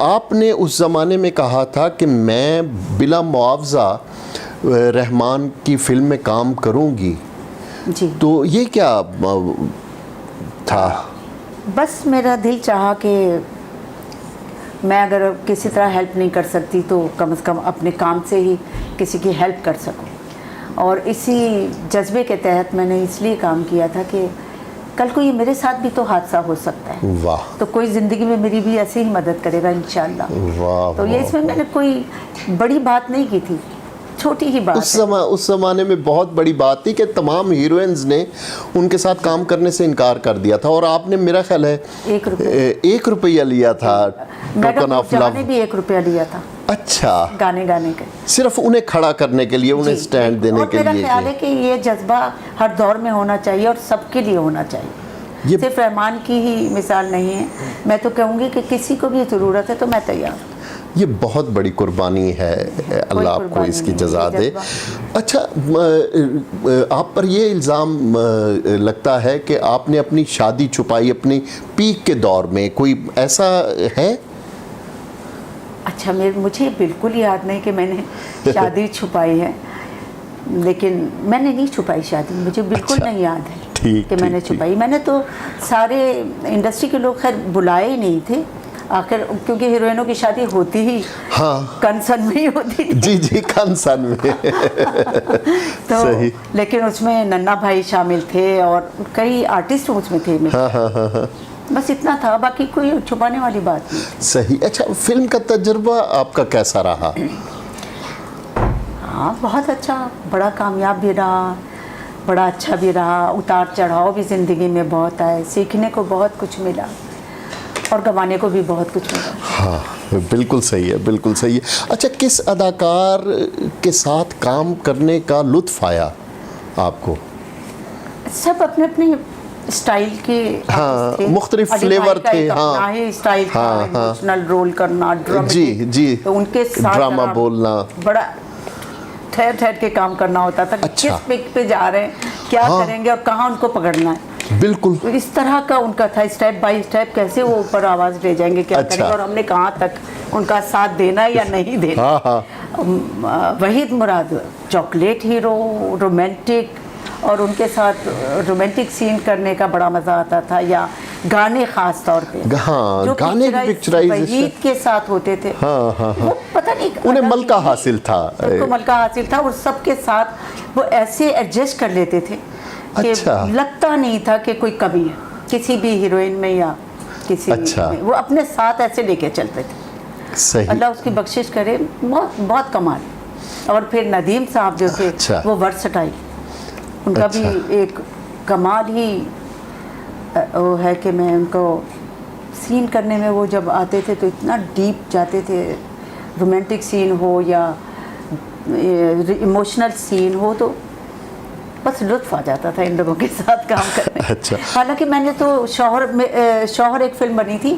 आपने उस ज़माने में कहा था कि मैं बिला मुआवजा रहमान की फ़िल्म में काम करूंगी जी। तो ये क्या था? बस मेरा दिल चाहा कि मैं अगर किसी तरह हेल्प नहीं कर सकती तो कम से कम अपने काम से ही किसी की हेल्प कर सकूं, और इसी जज्बे के तहत मैंने इसलिए काम किया था कि कल को ये मेरे साथ भी तो हादसा हो सकता है। वाह। तो कोई ज़िंदगी में मेरी भी ऐसे ही मदद करेगा इंशाल्लाह। वाह। तो ये इसमें मैंने कोई बड़ी बात नहीं की थी, छोटी ही बात उस ज़माने में बहुत बड़ी बात थी कि तमाम हीरोइंस ने उनके साथ काम करने से इनकार कर दिया था, और आपने मेरा ख्याल है 1 रुपया लिया था टोकन ऑफ लव। ने भी 1 रुपया लिया था। अच्छा। गाने के सिर्फ उन्हें खड़ा करने के लिए, उन्हें स्टैंड देने के लिए। मेरा ख्याल है कि ये जज्बा हर दौर में होना चाहिए और सबके लिए होना चाहिए। सिर्फ रहमान की ही मिसाल नहीं है, मैं तो कहूँगी कि किसी को भी ज़रूरत है तो मैं तैयार हूँ। ये बहुत बड़ी कुर्बानी है, अल्लाह आपको इसकी जज़ा दे। अच्छा, आप पर ये इल्ज़ाम लगता है कि आपने अपनी शादी छुपाई अपनी पीक के दौर में, कोई ऐसा है? अच्छा, मुझे बिल्कुल याद नहीं कि मैंने शादी छुपाई है, लेकिन मैंने नहीं छुपाई शादी, मुझे बिल्कुल नहीं याद है कि मैंने छुपाई। मैंने तो सारे इंडस्ट्री के लोग खैर बुलाए ही नहीं थे आखिर, क्योंकि हीरोइनों की शादी होती ही कंसन में ही होती थी। जी जी, कंसन में। तो सही। लेकिन उसमें नन्ना भाई शामिल थे और कई आर्टिस्ट उसमें थे। बस इतना था, बाकी कोई छुपाने वाली बात नहीं। सही। अच्छा, फिल्म का तजुर्बा आपका कैसा रहा? हाँ, बहुत अच्छा, बड़ा कामयाब भी रहा, बड़ा अच्छा भी रहा। उतार चढ़ाव भी ज़िंदगी में बहुत आए, सीखने को बहुत कुछ मिला और गंवाने को भी बहुत कुछ मिला। हाँ, बिल्कुल सही है, बिल्कुल सही है। अच्छा, किस अदाकार के साथ काम करने का लुत्फ़ आया आपको? सब अपने अपने स्टाइल के, हाँ, मुख्तलिफ फ्लेवर थे। हाँ, स्टाइल था, इमोशनल रोल करना, जी जी, तो उनके साथ ड्रामा बोलना, बड़ा ठहर ठहर के काम करना होता था। अच्छा। किस पिक पे जा रहे हैं, क्या करेंगे और कहाँ उनको पकड़ना है। बिल्कुल इस तरह का उनका था, स्टेप बाय स्टेप कैसे वो ऊपर आवाज़ ले जाएंगे, क्या करेंगे और हमने कहाँ तक उनका साथ देना या नहीं देना। वहीद मुराद चॉकलेट हीरो, रोमांटिक, और उनके साथ रोमांटिक सीन करने का बड़ा मज़ा आता था, या गाने ख़ास तौर पे। हाँ, जो गाने पिक्चराइजेशन वहीद के साथ होते थे। वो पता नहीं उन्हें मलका हासिल था, उनको मलका हासिल था, और सबके साथ वो ऐसे एडजस्ट कर लेते थे कि लगता नहीं था कि कोई कमी है किसी भी हीरोइन में या किसी में। वो अपने साथ ऐसे लेके चलते थे। सही। अल्लाह उसकी बख्शिश करे, बहुत बहुत कमाल। और फिर नदीम साहब जो थे वो वर्सटाइल, उनका भी एक कमाल ही वो है कि मैं उनको सीन करने में, वो जब आते थे तो इतना डीप जाते थे, रोमांटिक सीन हो या इमोशनल सीन हो, तो बस लुत्फ़ आ जाता था इन लोगों के साथ काम करने। अच्छा। हालांकि मैंने तो शौहर एक फिल्म बनी थी,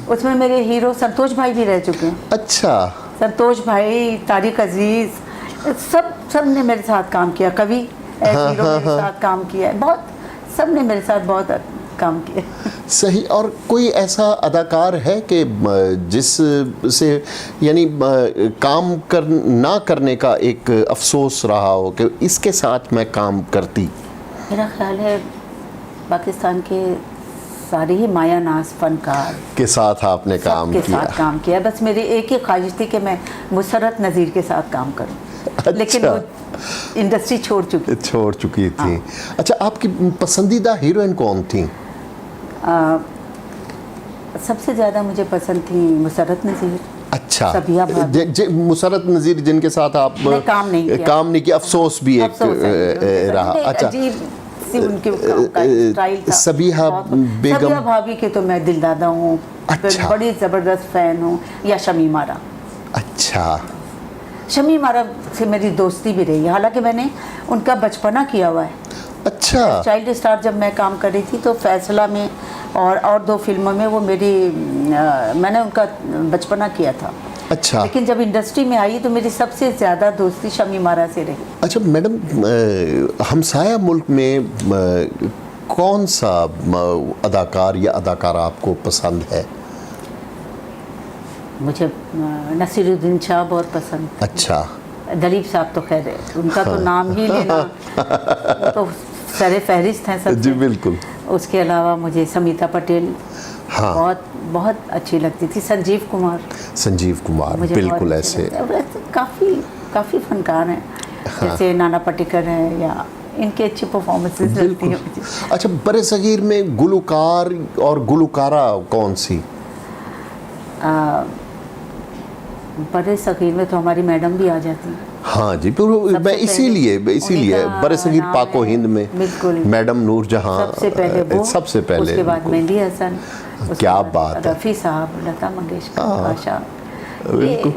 उसमें मेरे हीरो संतोष भाई भी रह चुके हैं। अच्छा। संतोष भाई, तारिक अजीज़, सब ने मेरे साथ काम किया। कवि हीरो मेरे साथ काम किया है, बहुत सब ने मेरे साथ बहुत काम किया। सही। और कोई ऐसा अदाकार है कि जिस से यानी काम ना करने का एक अफसोस रहा हो कि इसके साथ मैं काम करती? मेरा ख्याल है पाकिस्तान के सारे ही माया नाज फनकार के साथ आपने काम किया। साथ काम किया। बस मेरी एक ही ख्वाहिश थी कि मैं मुसर्रत नज़ीर के साथ काम करूं। अच्छा। लेकिन वो इंडस्ट्री छोड़ चुकी थी। अच्छा, आपकी पसंदीदा हीरोइन कौन थी? सबसे ज़्यादा मुझे पसंद थी मुसर्रत नज़ीर। अच्छा। सबिया भाभी। मुसर्रत नज़ीर जिनके साथ आप काम नहीं किया, अफसोस भी एक रहा। अच्छा, उनके स्टाइल था। सबिया बेगम। सबिया भाभी के तो मैं दिलदादा हूँ। अच्छा। बड़ी ज़बरदस्त फ़ैन हूँ। या शमीम आरा। अच्छा। शमीम आरा से मेरी दोस्ती भी रही है, हालांकि मैंने उनका बचपना किया हुआ है। अच्छा। चाइल्ड स्टार जब मैं काम कर रही थी तो फैसला में और 2 फिल्मों में वो मैंने उनका बचपना किया था। अच्छा। लेकिन जब इंडस्ट्री में आई तो मेरी सबसे ज़्यादा दोस्ती शमी मारा से रही। अच्छा मैडम, हमसाया मुल्क में कौन सा अदाकार या अदाकारा आपको पसंद है? मुझे नसीरुद्दीन शाह बहुत पसंद। अच्छा। दलीप साहब तो खैर है, उनका तो नाम ही लेना वो तो सरे फहरिस्त हैं सबसे। जी बिल्कुल। उसके अलावा मुझे समीता पटेल हाँ। बहुत बहुत अच्छी लगती थी। संजीव कुमार मुझे बिल्कुल बहुत ऐसे अच्छे लगते हैं। काफ़ी फनकार हैं। हाँ। जैसे नाना पाटेकर हैं, या इनकी अच्छी परफॉर्मेंसेस लगती हैं मुझे। अच्छा, बड़े सगीर में गुलकार और गुलकारा कौन सी? बड़े सगीर में तो हमारी मैडम भी आ जाती हैं। हाँ जी, मैं इसीलिए बड़े सगीर पाको हिंद में मैडम नूर जहां सबसे पहले वो, सबसे पहले उसके बाद मेहंदी हसन, क्या बात है, रफ़ी साहब, लता मंगेशकर, आशा। बिल्कुल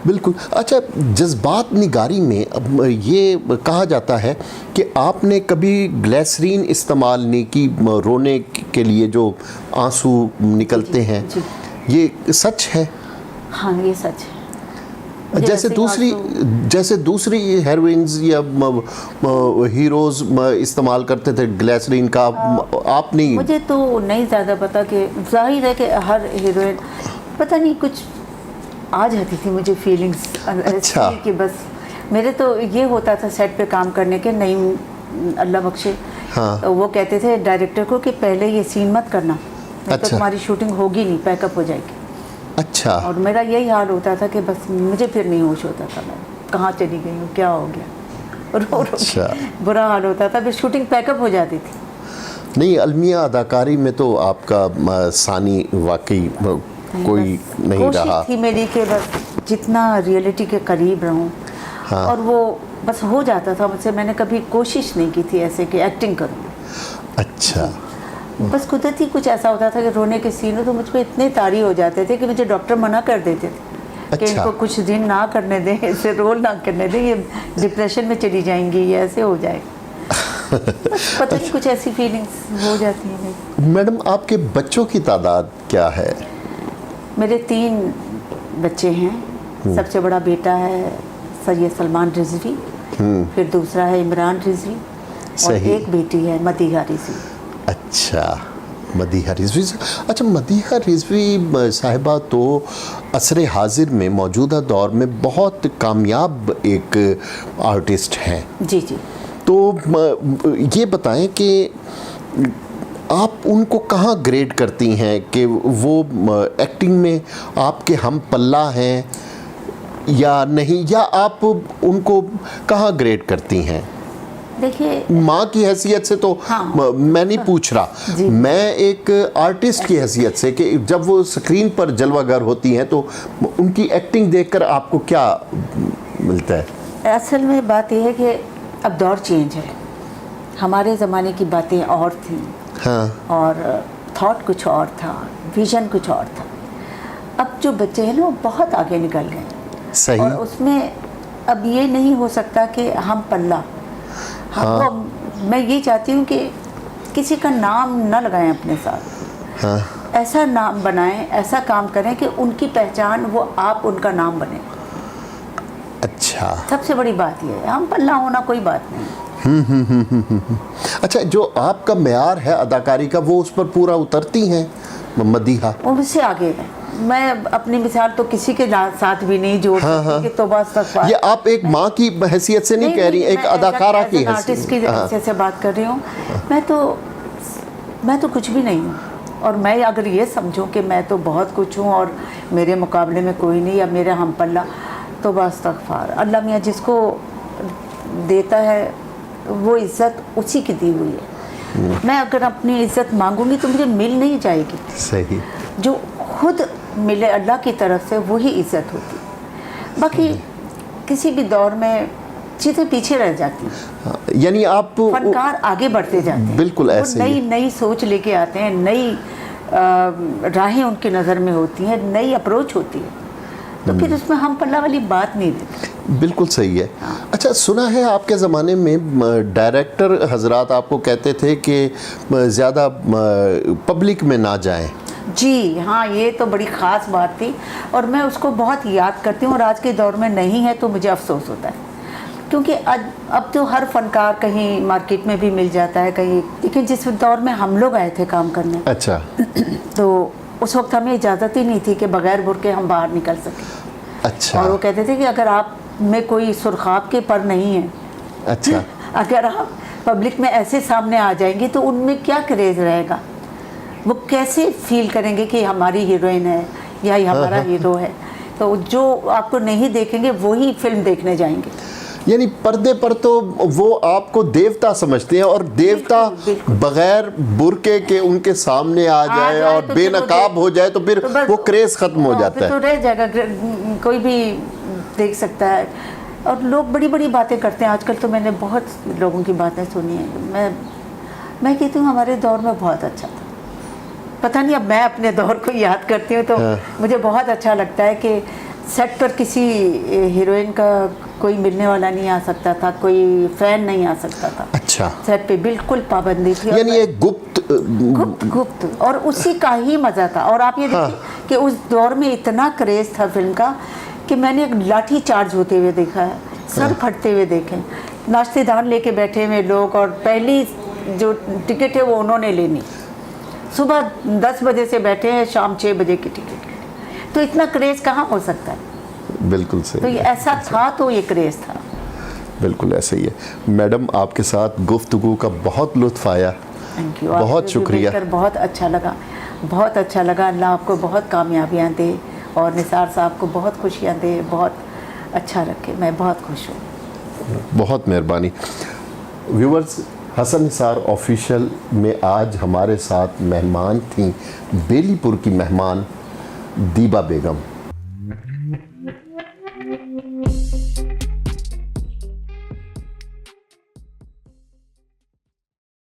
बिल्कुल। अच्छा, जज्बात निगारी में अब ये कहा जाता है कि आपने कभी ग्लिसरीन इस्तेमाल नहीं की रोने के लिए, जो आंसू निकलते हैं, ये सच है? हाँ, ये सच है। जैसे दूसरी हेरोइन्स या हीरोज इस्तेमाल करते थे ग्लिसरीन का, आप नहीं? मुझे तो नहीं ज़्यादा पता, कि जाहिर है कि हर हीरोइन पता नहीं कुछ आ जाती थी मुझे फीलिंग्स। अच्छा। कि बस मेरे तो ये होता था सेट पे काम करने के, नहीं अल्लाह बख्शे। हाँ। तो वो कहते थे डायरेक्टर को कि पहले ये सीन मत करना, नहीं अच्छा। तो तुम्हारी शूटिंग होगी नहीं, पैकअप हो जाएगी। अच्छा। और मेरा यही हाल होता था कि बस मुझे फिर नहीं होश होता था, मैं कहाँ चली गई हूँ, क्या हो गया, रो अच्छा। बुरा हाल होता था। फिर शूटिंग पैकअप हो जाती थी। नहीं, अलमिया अदाकारी में तो आपका सानी वाकई कोई नहीं रहा। कोशिश थी मेरी कि बस जितना रियलिटी के करीब रहूं। हाँ। और वो बस हो जाता था मुझसे। मैंने कभी कोशिश नहीं की थी ऐसे कि एक्टिंग करूं। अच्छा। बस कुदरती कुछ ऐसा होता था कि रोने के सीन हो तो मुझ पर इतने तारी हो जाते थे कि मुझे डॉक्टर मना कर देते थे कि अच्छा। इनको कुछ दिन ना करने दें, ऐसे रोल ना करने दें, ये डिप्रेशन में चली जाएंगी, ये ऐसे हो जाएगा। पता नहीं कुछ ऐसी फीलिंग्स हो जाती हैं मेरी। मैडम, आपके बच्चों की तादाद क्या है? मेरे 3 बच्चे हैं। सबसे बड़ा बेटा है सैयद सलमान रिजवी, फिर दूसरा है इमरान रिजवी, और सही। एक बेटी है मदीहा रिजवी। अच्छा, मदीहा रिजवी। अच्छा, मदीहा रिजवी साहिबा तो असर हाजिर में मौजूदा दौर में बहुत कामयाब एक आर्टिस्ट हैं। जी जी। तो ये बताएं कि आप उनको कहाँ ग्रेड करती हैं कि वो एक्टिंग में आपके हम पल्ला हैं या नहीं, या आप उनको कहाँ ग्रेड करती हैं? देखिए, माँ की हैसियत से तो हाँ। मैं नहीं पूछ रहा, मैं एक आर्टिस्ट की हैसियत से कि जब वो स्क्रीन पर जलवागर होती हैं तो उनकी एक्टिंग देखकर आपको क्या मिलता है? असल में बात यह है कि अब दौर चेंज है। हमारे ज़माने की बातें और थी। हाँ। और थॉट कुछ और था, विजन कुछ और था। अब जो बच्चे हैं ना वो बहुत आगे निकल गए। सही। और उसमें अब ये नहीं हो सकता कि हम पल्ला, हाँ। मैं ये चाहती हूँ कि किसी का नाम न लगाएं अपने साथ। हाँ। ऐसा नाम बनाएं, ऐसा काम करें कि उनकी पहचान वो आप उनका नाम बने। अच्छा। सबसे बड़ी बात ये है, हम पल्ला होना कोई बात नहीं। अच्छा, जो आपका मेयार है अदाकारी का, वो उस पर पूरा उतरती हैं मदीहा? वो मुझसे आगे है। मैं अपनी मिसाल तो किसी के साथ भी नहीं जोड़ सकती कि तौबा इस्तग़फ़ार। ये आप एक माँ की हैसियत से नहीं कह रही, एक अदाकारा की आर्टिस्ट की हैसियत से बात कर रही हूँ। मैं तो कुछ भी नहीं हूँ। और मैं अगर ये समझूं कि मैं तो बहुत कुछ हूँ और मेरे मुकाबले में कोई नहीं, या मेरा हम पल्ला, तौबा इस्तग़फ़ार। अल्लाह मियाँ जिसको देता है वो इज़्ज़त उसी की दी हुई है। मैं अगर अपनी इज़्ज़त मांगूंगी तो मुझे मिल नहीं जाएगी। सही। जो खुद मिले अल्लाह की तरफ से वही इज़्ज़त होती है। बाकी किसी भी दौर में चीज़ें पीछे रह जाती हैं। यानी आप फनकार आगे बढ़ते जाते हैं। बिल्कुल ऐसे नई नई सोच लेके आते हैं, नई राहें उनकी नज़र में होती हैं, नई अप्रोच होती है, तो फिर उसमें हम पल्ला वाली बात नहीं रहती। बिल्कुल सही है। अच्छा, सुना है आपके ज़माने में डायरेक्टर हजरात आपको कहते थे कि ज़्यादा पब्लिक में ना जाएं। जी हाँ, ये तो बड़ी ख़ास बात थी और मैं उसको बहुत याद करती हूँ और आज के दौर में नहीं है तो मुझे अफसोस होता है, क्योंकि अब तो हर फनकार कहीं मार्केट में भी मिल जाता है कहीं, लेकिन जिस दौर में हम लोग आए थे काम करने, अच्छा, तो उस वक्त हमें इजाज़त ही नहीं थी कि बगैर बुर्के हम बाहर निकल सकें। अच्छा, और वो कहते थे कि अगर आप में कोई सुरखाब के पर नहीं है, अच्छा, अगर आप पब्लिक में ऐसे सामने आ जाएंगे तो उनमें क्या क्रेज़ रहेगा, वो कैसे फील करेंगे कि हमारी हीरोइन है या ये हमारा हीरो है। तो जो आपको नहीं देखेंगे वही फिल्म देखने जाएंगे। यानी पर्दे पर तो वो आपको देवता समझते हैं और देवता बिल्कुल। बगैर बुर्के के उनके सामने आ जाए और तो बेनकाब हो जाए तो फिर तो बस वो क्रेज खत्म हो जाता फिर तो है। रह जाएगा, कोई भी देख सकता है। और लोग बड़ी बड़ी बातें करते हैं आजकल, तो मैंने बहुत लोगों की बातें सुनी है। मैं कहती हूँ हमारे दौर में बहुत अच्छा था। पता नहीं, अब मैं अपने दौर को याद करती हूँ तो मुझे बहुत अच्छा लगता है कि सेट पर किसी हीरोइन का कोई मिलने वाला नहीं आ सकता था, कोई फैन नहीं आ सकता था। अच्छा, सेट पे बिल्कुल पाबंदी थी, यानी एक गुप्त और उसी का ही मज़ा था। और आप ये देखिए कि उस दौर में इतना क्रेज़ था फिल्म का कि मैंने एक लाठी चार्ज होते हुए देखा है, सर फटते हुए देखे, नाश्तेदान लेके बैठे हुए लोग, और पहली जो टिकट है वो उन्होंने लेनी, सुबह 10 बजे से बैठे हैं, शाम 6 बजे की टिकट। तो इतना क्रेज़ कहाँ हो सकता है? बिल्कुल सही। तो ये ऐसा था, तो ये क्रेज़ था। बिल्कुल ऐसे ही है। मैडम, आपके साथ गुफ्तगू का बहुत लुत्फ़ आया। थैंक यू, बहुत शुक्रिया। बहुत अच्छा लगा, बहुत अच्छा लगा। अल्लाह आपको बहुत कामयाबियाँ दे और निसार साहब को बहुत खुशियाँ दे, बहुत अच्छा रखे। मैं बहुत खुश हूँ। बहुत मेहरबानी। व्यूवर्स, हसन निसार ऑफिशियल में आज हमारे साथ मेहमान थी बेलीपुर की मेहमान दीबा बेगम।